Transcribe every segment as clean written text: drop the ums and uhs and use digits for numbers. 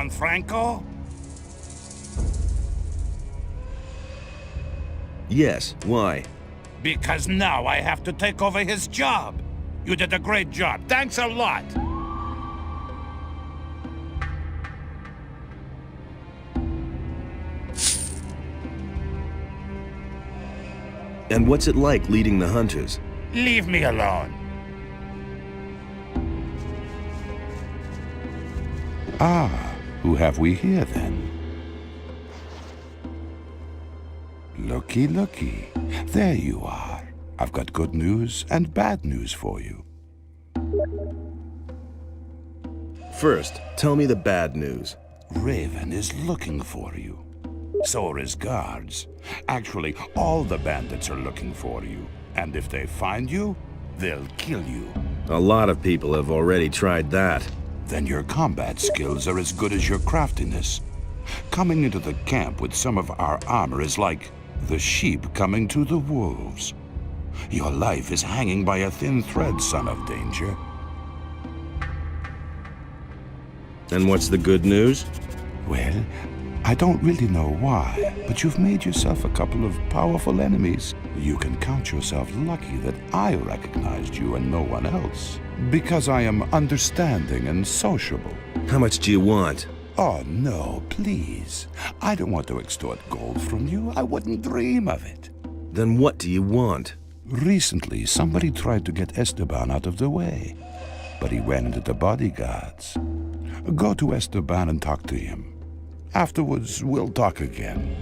Don Franco? Yes, why? Because now I have to take over his job. You did a great job. Thanks a lot. And what's it like leading the hunters? Leave me alone. Ah, who have we here then? Looky, looky. There you are. I've got good news and bad news for you. First, tell me the bad news. Raven is looking for you. So are his guards. Actually, all the bandits are looking for you. And if they find you, they'll kill you. A lot of people have already tried that. Then your combat skills are as good as your craftiness. Coming into the camp with some of our armor is like the sheep coming to the wolves. Your life is hanging by a thin thread, son of danger. And what's the good news? Well, I don't really know why, but you've made yourself a couple of powerful enemies. You can count yourself lucky that I recognized you and no one else. Because I am understanding and sociable. How much do you want? Oh, no, please. I don't want to extort gold from you. I wouldn't dream of it. Then what do you want? Recently, somebody tried to get Esteban out of the way, but he ran into the bodyguards. Go to Esteban and talk to him. Afterwards, we'll talk again.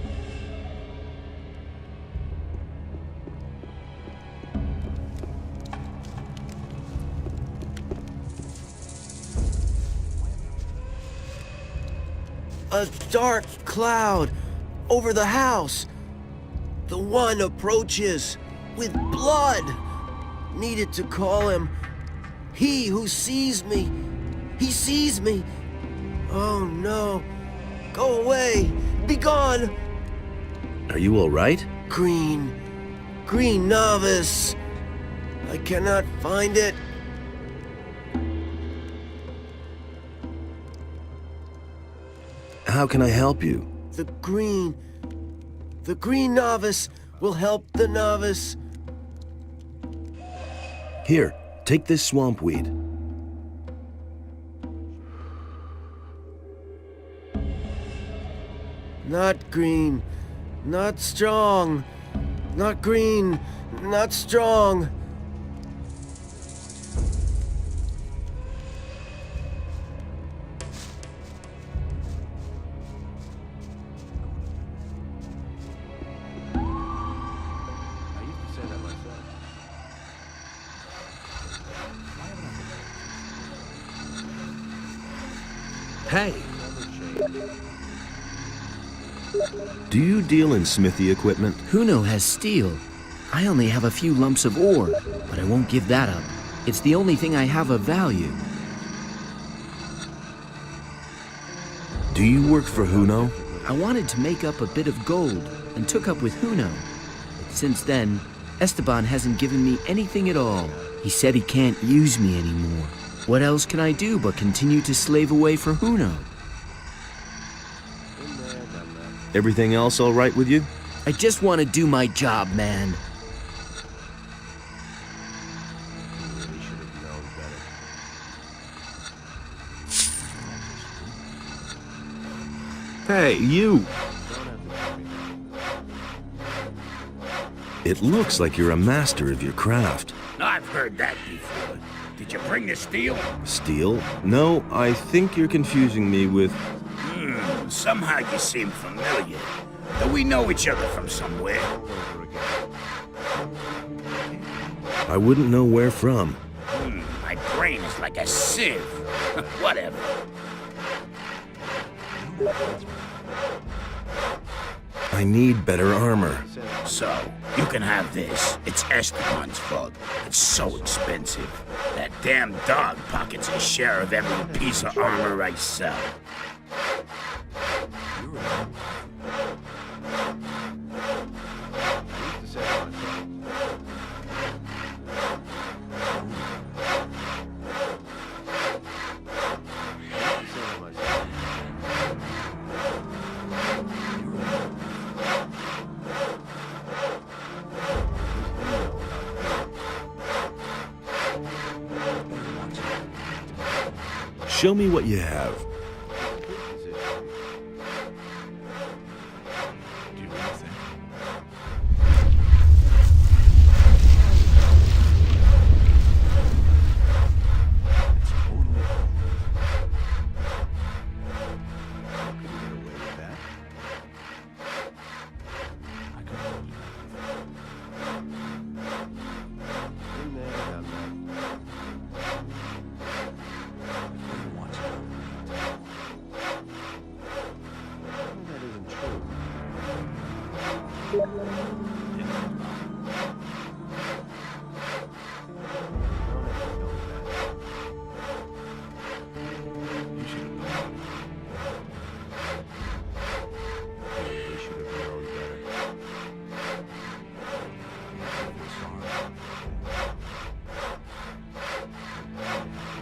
A dark cloud over the house. The one approaches with blood. Needed to call him. He who sees me. He sees me. Oh no. Go away. Be gone. Are you all right? Green novice. I cannot find it. How can I help you? The green novice will help the novice. Here, take this swamp weed. Not green, not strong. Not green, not strong. Hey! Do you deal in smithy equipment? Huno has steel. I only have a few lumps of ore, but I won't give that up. It's the only thing I have of value. Do you work for Huno? I wanted to make up a bit of gold and took up with Huno. But since then, Esteban hasn't given me anything at all. He said he can't use me anymore. What else can I do but continue to slave away for Huno? Everything else all right with you? I just want to do my job, man. Hey, you! It looks like you're a master of your craft. I've heard that before. Did you bring the steel? Steel? No, I think you're confusing me with... Somehow you seem familiar. Do we know each other from somewhere? I wouldn't know where from. My brain is like a sieve. Whatever. I need better armor. So, you can have this. It's Esteban's fault. It's so expensive. That damn dog pockets a share of every piece of armor I sell. Show me what you have. Do you really think? It's totally Couldn't get away with that. I couldn't do Been there, done that. that. Watch it. That isn't true. Don't have to tell me that. You should have known. They should have known better. Sorry.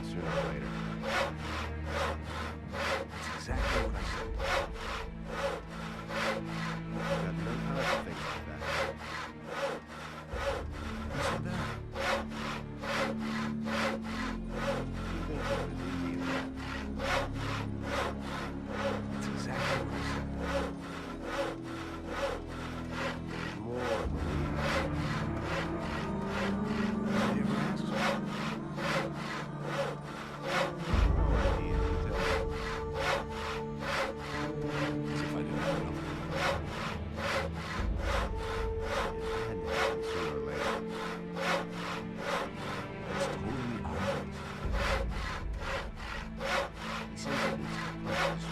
Sooner or later. That's exactly what I said. Got no time for things like that. Who said that? You think it was easy as that? That's exactly what I said. There's more, believe me. Nobody ever asks me. No idea, you tell me. As if I didn't have enough. It had to happen sooner or later. It's totally obvious. Something needs to practice.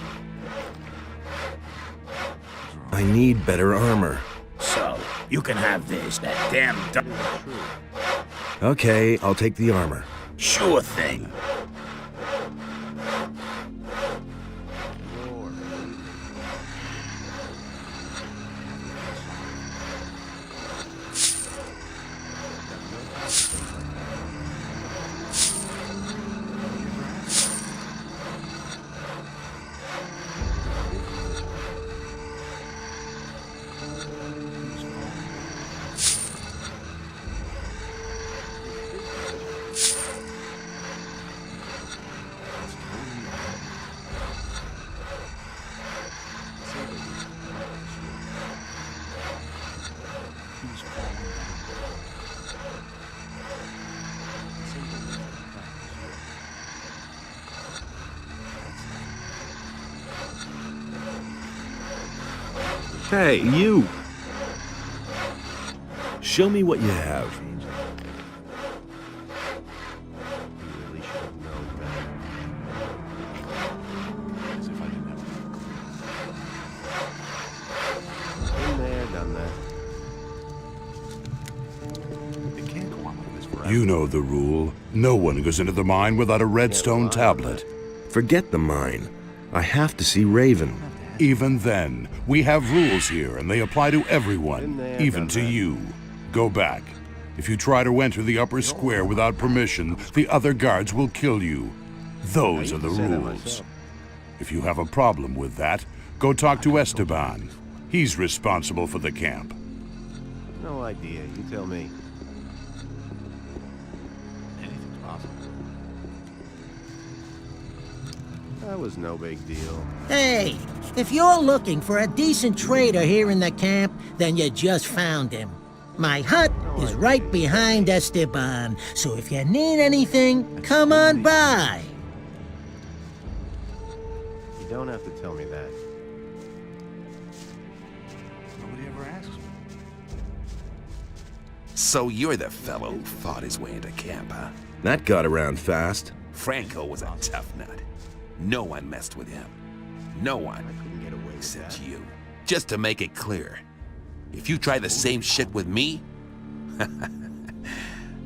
I need better armor. So, you can have this. That damn dog. It isn't true. Okay, I'll take the armor. Sure thing. More, believe me. Got no time for things like that. Hey, you! Show me what you have. You really should have known better. As if I didn't have enough. Been there, done that. It can't go on like this forever. You know the rule. No one goes into the mine without a redstone tablet. Forget the mine. I have to see Raven. Even then, we have rules here, and they apply to Been everyone, there, even done to that. you. Go back. If you try to enter the upper square without permission, the other guards will kill you. Those I are the used to say that rules. myself. If you have a problem with that, go talk to Esteban. He's responsible for the camp. No idea, you tell me. Anything's possible. That was no big deal. Hey, if you're looking for a decent trader here in the camp, then you just found him. My hut is right behind Esteban, so if you need anything, come on by. You don't have to tell me that. Nobody ever asks me. So you're the fellow who fought his way into camp, huh? That got around fast. Franco was a tough nut. No one messed with him. No one, I couldn't get away with except that. you. Just to make it clear, if you try the same shit with me,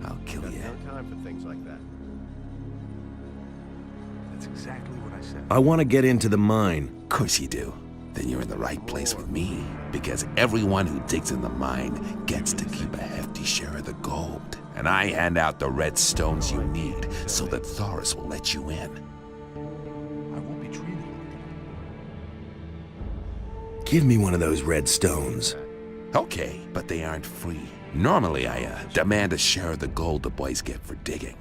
I'll kill Got you. no time for things like that. That's exactly what I said. I want to get into the mine. Of course you do. Then you're in the right place with me. Because everyone who digs in the mine gets to keep a hefty share of the gold. And I hand out the red stones you need so that Thoris will let you in. I won't be treated like Give me one of those red stones. Okay, but they aren't free. Normally, I demand a share of the gold the boys get for digging.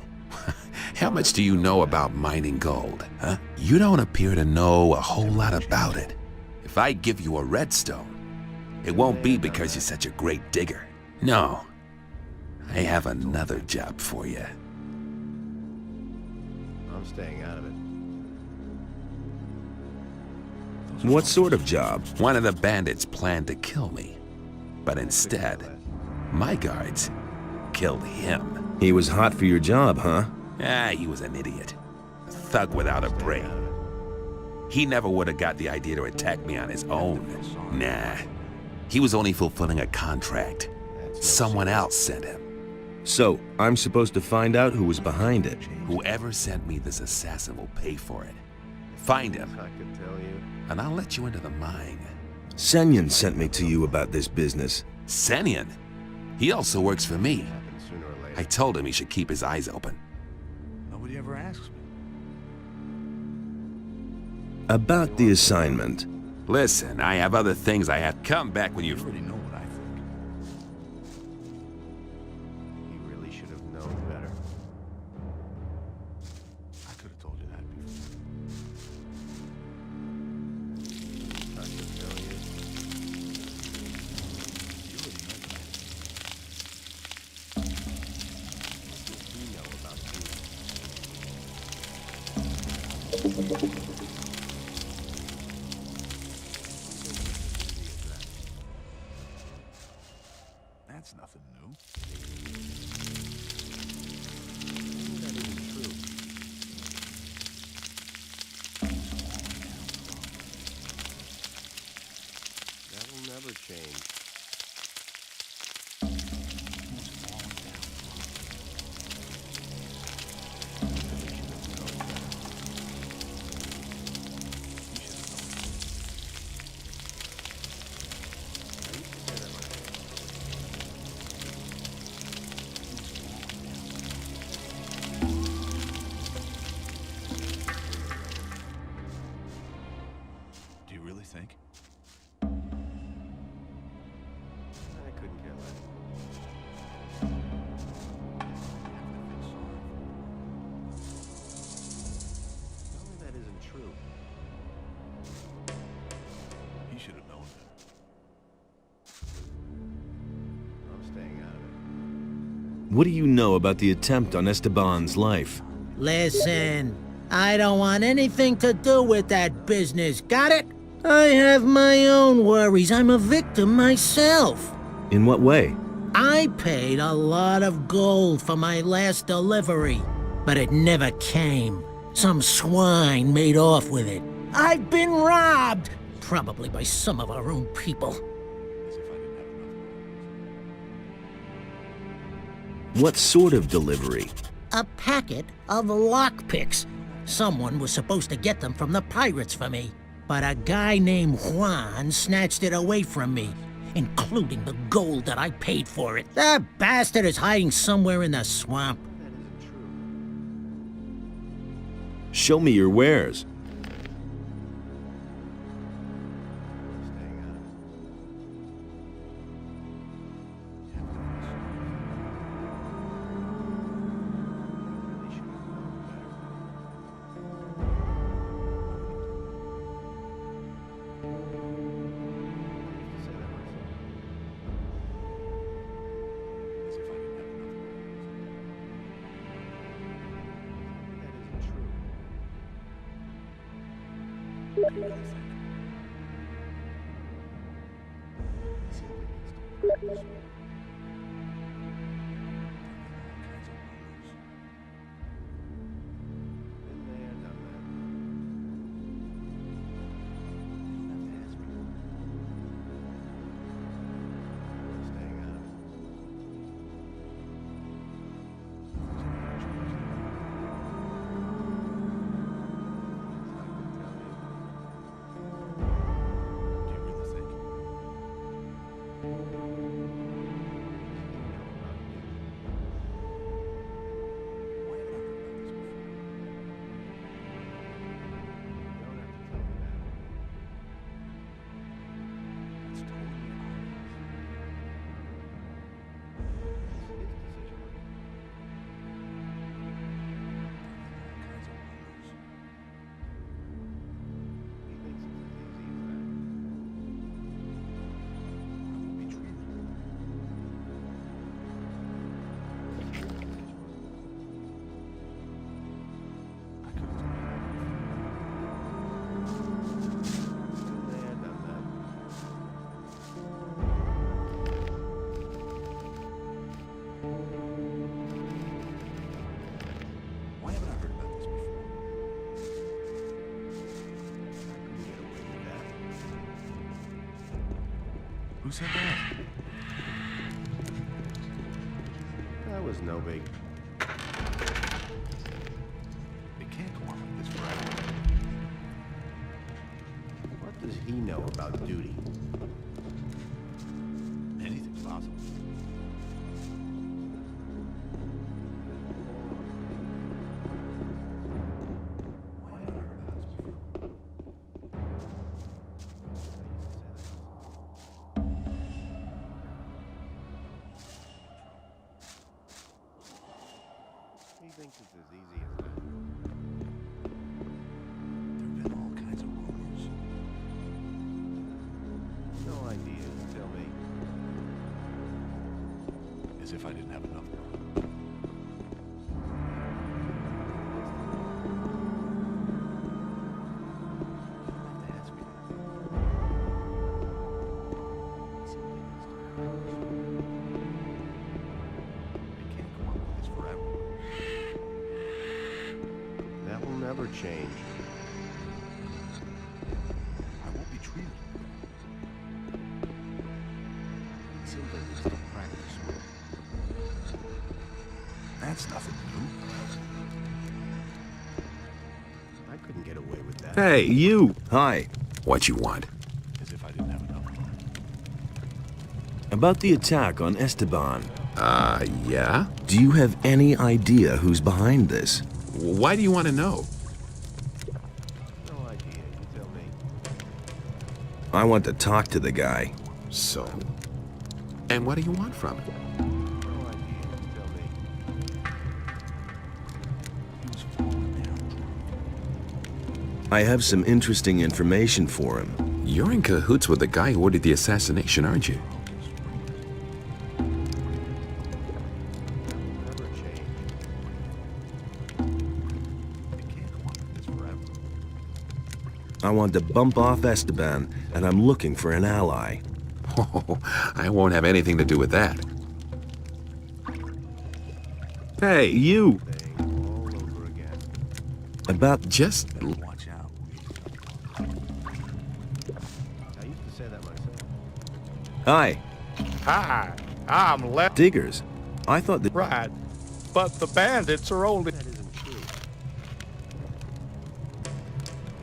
How much do you know about mining gold, huh? You don't appear to know a whole lot about it. If I give you a redstone, it won't be because you're such a great digger. No. I have another job for you. I'm staying out of it. What sort of job? One of the bandits planned to kill me, but instead, my guards killed him. He was hot for your job, huh? He was an idiot. A thug without a brain. He never would have got the idea to attack me on his own. Nah. He was only fulfilling a contract. Someone else sent him. So, I'm supposed to find out who was behind it. Whoever sent me this assassin will pay for it. Find him, I could tell you. and I'll let you into the mine. Senyan sent me to you about this business. Senyan? He also works for me. Happens sooner or later. I told him he should keep his eyes open. Nobody ever asks me. About the assignment. Listen, I have other things I have. Come back when You you've... already know what I think. He really should have known better. I could have told you that before. I could tell you. You already know what I think. What does he know about you? That's nothing new. That isn't true. That will never change. Do you really think? I couldn't care less. Tell me that isn't true. He should have known that. I'm staying out of it. What do you know about the attempt on Esteban's life? Listen, I don't want anything to do with that business, got it? I have my own worries. I'm a victim myself. In what way? I paid a lot of gold for my last delivery, but it never came. Some swine made off with it. I've been robbed, probably by some of our own people. As if I didn't have enough. What sort of delivery? A packet of lockpicks. Someone was supposed to get them from the pirates for me, but a guy named Juan snatched it away from me, including the gold that I paid for it. That bastard is hiding somewhere in the swamp. That isn't true. Show me your wares. I'm staying out of it. Really should have known better. I used to say that myself. As if I didn't have enough. That isn't true. Do you really think? He simply needs to practice more. Been there, done that. You don't have to ask me. I'm staying out of it. I can tell you. Do you really think? I Who said that? That was no big. It can't go on like this forever. What does he know about duty? Anything's possible. Why haven't I heard of this before? He thinks it's as easy as that. There've been all kinds of rumors. No idea. Tell me. As if I didn't have enough. It can't go on like this forever. That will never change. I won't be treated. He simply needs to practice more. That's nothing new. I couldn't get away with that. Hey, you! Hi. What you want? As if I didn't have enough. About the attack on Esteban. Yeah? Do you have any idea who's behind this? Why do you want to know? No idea. You tell me. I want to talk to the guy. So? And what do you want from it? No idea. You tell me. He was falling down. I have some interesting information for him. You're in cahoots with the guy who ordered the assassination, aren't you? Never change. It can't go on like this forever. I want to bump off Esteban, and I'm looking for an ally. Oh, I won't have anything to do with that. Hey, you! Thing all over again. About Just Watch out. I used to say that myself. Hi, Hi, I'm left diggers. I thought that right, but the bandits are only... That isn't true.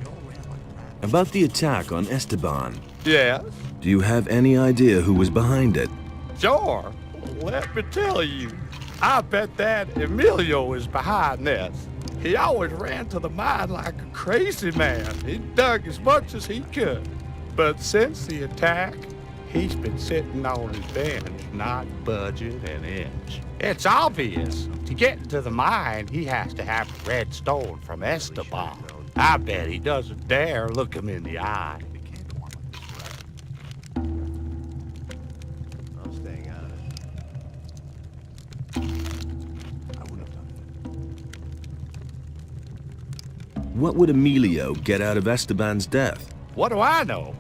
They all ran like rats. about the attack on Esteban. Yes, Do you have any idea who was behind it? sure. Let me tell you, I bet that Emilio is behind this. He always ran to the mine like a crazy man. He dug as much as he could. But since the attack, he's been sitting on his bench, not budging an inch. It's obvious. To get into the mine, he has to have the red stone from Esteban. I bet he doesn't dare look him in the eye. It can't go on like this forever. I'm staying out of it. I wouldn't have done that. What would Emilio get out of Esteban's death? What do I know?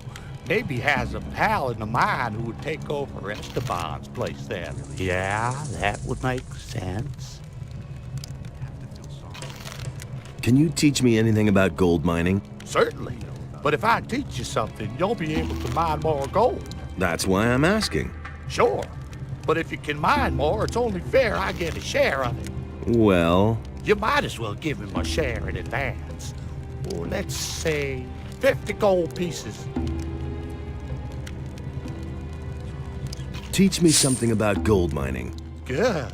Maybe he has a pal in the mine who would take over Esteban's place then. Yeah, that would make sense. I have to feel sorry. Can you teach me anything about gold mining? Certainly. But if I teach you something, you'll be able to mine more gold. That's why I'm asking. Sure. But if you can mine more, it's only fair I get a share of it. Well, You might as well give him a share in advance. Or let's say 50 gold pieces. teach me something about gold mining. Good.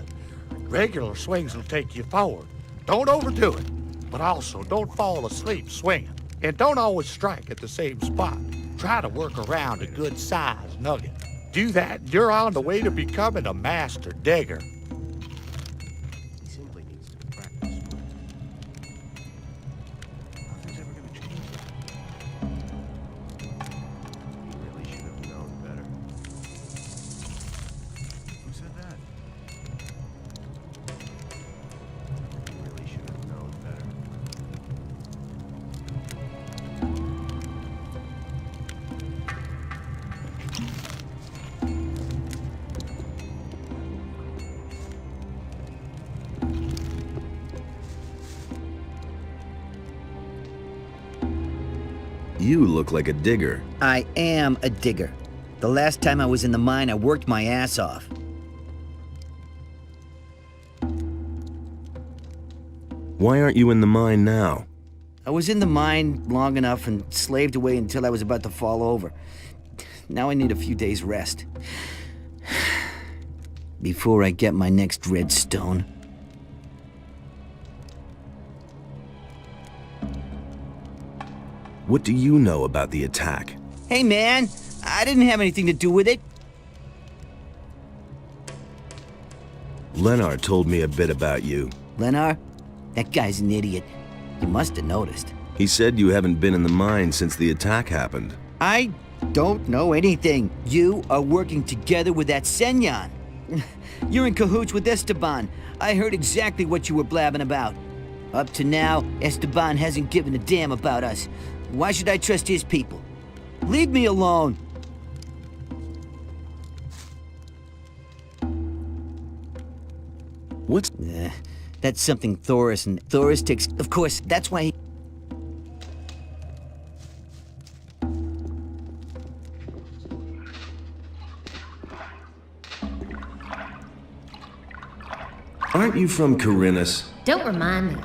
Regular swings will take you forward. Don't overdo it, but also don't fall asleep swinging. And don't always strike at the same spot. Try to work around a good-sized nugget. Do that, and you're on the way to becoming a master digger. He simply needs to practice. Nothing's ever gonna change that. He really should have known better. Who said that? He really should have known better. You look like a digger. I am a digger. The last time I was in the mine, I worked my ass off. Why aren't you in the mine now? I was in the mine long enough and slaved away until I was about to fall over. Now I need a few days rest. Before I get my next redstone. What do you know about the attack? Hey man, I didn't have anything to do with it. Leonard told me a bit about you. Lenar? That guy's an idiot. You must have noticed. He said you haven't been in the mine since the attack happened. I don't know anything. You are working together with that Senyan. You're in cahoots with Esteban. I heard exactly what you were blabbing about. Up to now, Esteban hasn't given a damn about us. Why should I trust his people? Leave me alone. What's... That's something Thoris and Thoris takes... Of course, that's why he... Aren't you from Corinus? Don't remind me.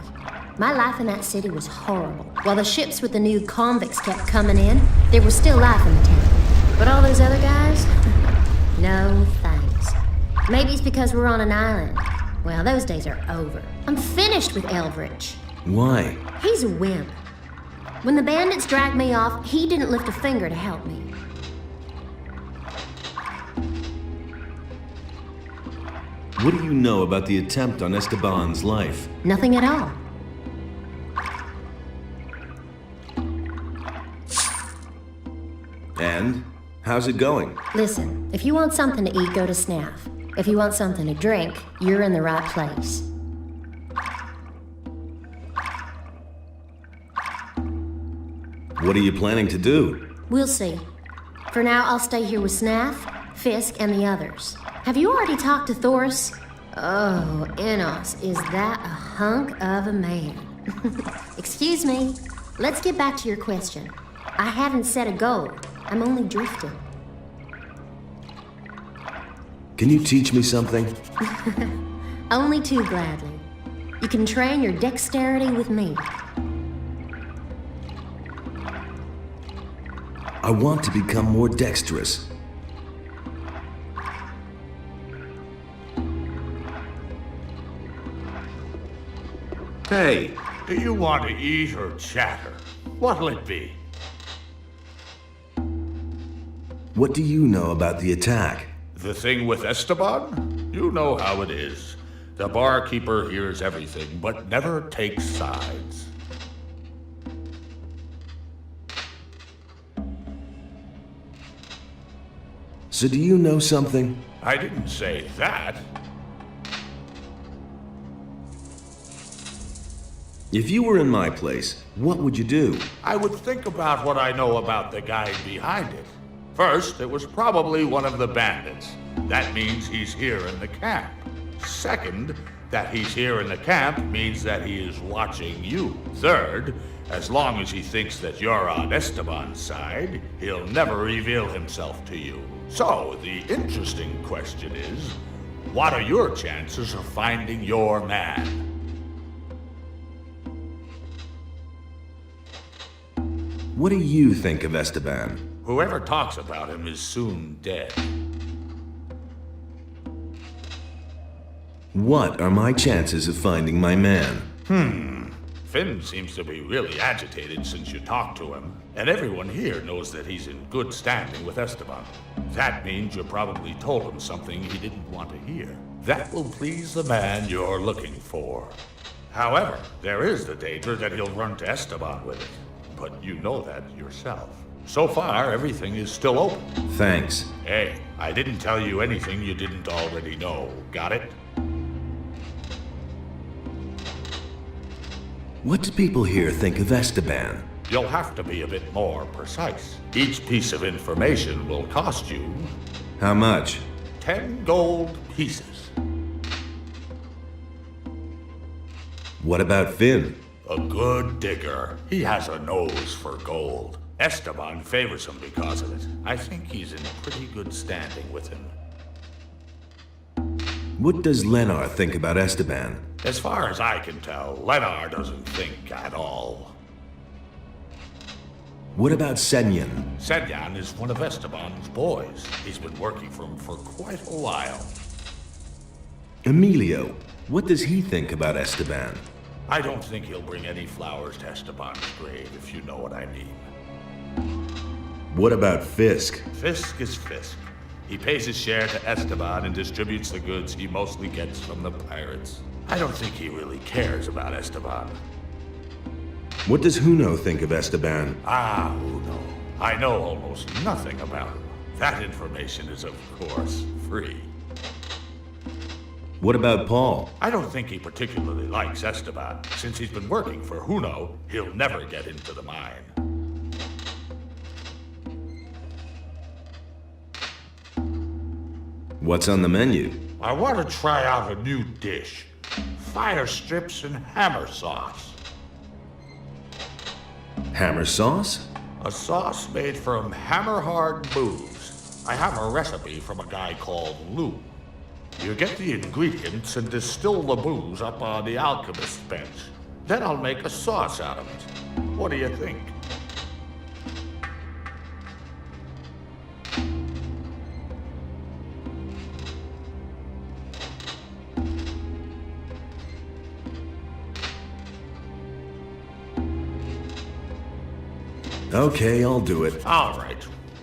My life in that city was horrible. While the ships with the new convicts kept coming in, there was still life in the town. But all those other guys? No thanks. Maybe it's because we're on an island. Well, those days are over. I'm finished with Eldritch. Why? He's a wimp. When the bandits dragged me off, he didn't lift a finger to help me. What do you know about the attempt on Esteban's life? Nothing at all. And? How's it going? Listen, if you want something to eat, go to Snaff. If you want something to drink, you're in the right place. What are you planning to do? We'll see. For now, I'll stay here with Snaff, Fisk, and the others. Have you already talked to Thoris? Oh, Enos, is that a hunk of a man? Excuse me. Let's get back to your question. I haven't set a goal. I'm only drifting. Can you teach me something? Only too gladly. You can train your dexterity with me. I want to become more dexterous. Hey, Do you want to eat or chatter? What'll it be? what do you know about the attack? The thing with Esteban? You know how it is. The barkeeper hears everything, but never takes sides. So do you know something? I didn't say that. If you were in my place, what would you do? I would think about what I know about the guy behind it. First, it was probably one of the bandits. That means he's here in the camp. Second, that he's here in the camp means that he is watching you. Third, as long as he thinks that you're on Esteban's side, he'll never reveal himself to you. So, the interesting question is, what are your chances of finding your man? What do you think of Esteban? Whoever talks about him is soon dead. What are my chances of finding my man? Finn seems to be really agitated since you talked to him, and everyone here knows that he's in good standing with Esteban. That means you probably told him something he didn't want to hear. That will please the man you're looking for. However, there is the danger that he'll run to Esteban with it, but you know that yourself. So far, everything is still open. Thanks. Hey, I didn't tell you anything you didn't already know. Got it? What do people here think of Esteban? You'll have to be a bit more precise. Each piece of information will cost you How much? 10 gold pieces. What about Finn? A good digger. He has a nose for gold. Esteban favors him because of it. I think he's in pretty good standing with him. What does Lenar think about Esteban? As far as I can tell, Lenar doesn't think at all. What about Senyan? Senyan is one of Esteban's boys. He's been working for him for quite a while. Emilio, what does he think about Esteban? I don't think he'll bring any flowers to Esteban's grave, if you know what I mean. What about Fisk? Fisk is Fisk. He pays his share to Esteban and distributes the goods he mostly gets from the pirates. I don't think he really cares about Esteban. What does Huno think of Esteban? Ah, Uno. I know almost nothing about him. That information is, of course, free. What about Paul? I don't think he particularly likes Esteban. Since he's been working for Huno, he'll never get into the mine. What's on the menu? I want to try out a new dish. Fire strips and hammer sauce. Hammer sauce? A sauce made from hammer-hard booze. I have a recipe from a guy called Lou. You get the ingredients and distill the booze up on the alchemist's bench. Then I'll make a sauce out of it. What do you think? Okay, I'll do it. All right,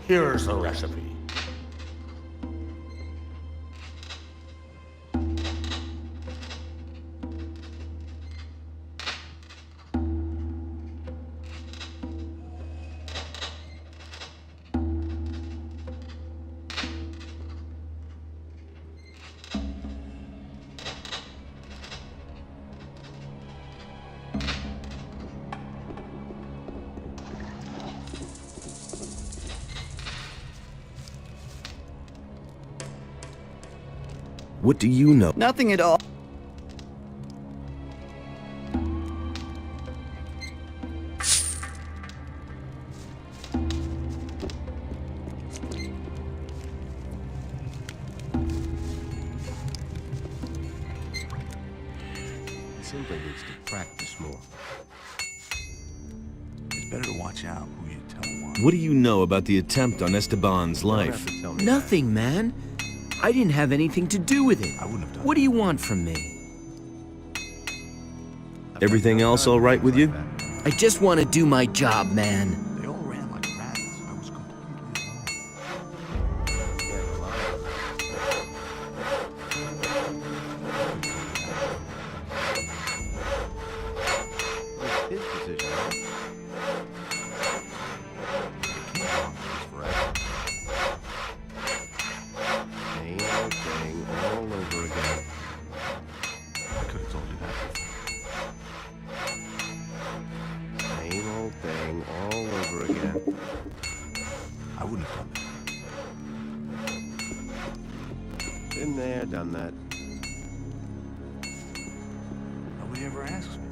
here's the recipe. What do you know? Nothing at all. Simply needs to practice more. It's better to watch out who you tell what. What do you know about the attempt on Esteban's You don't have life? to tell me Nothing, man. I didn't have anything to do with it. I wouldn't have done What do you want from me? that. Everything else all right with you? I just want to do my job, man. They all ran like rabbits. I was completely alone. It's his decision. Same old thing all over again. I could have told you that. Same old thing all over again. I wouldn't have done that. Been there, done that. Nobody ever asks me.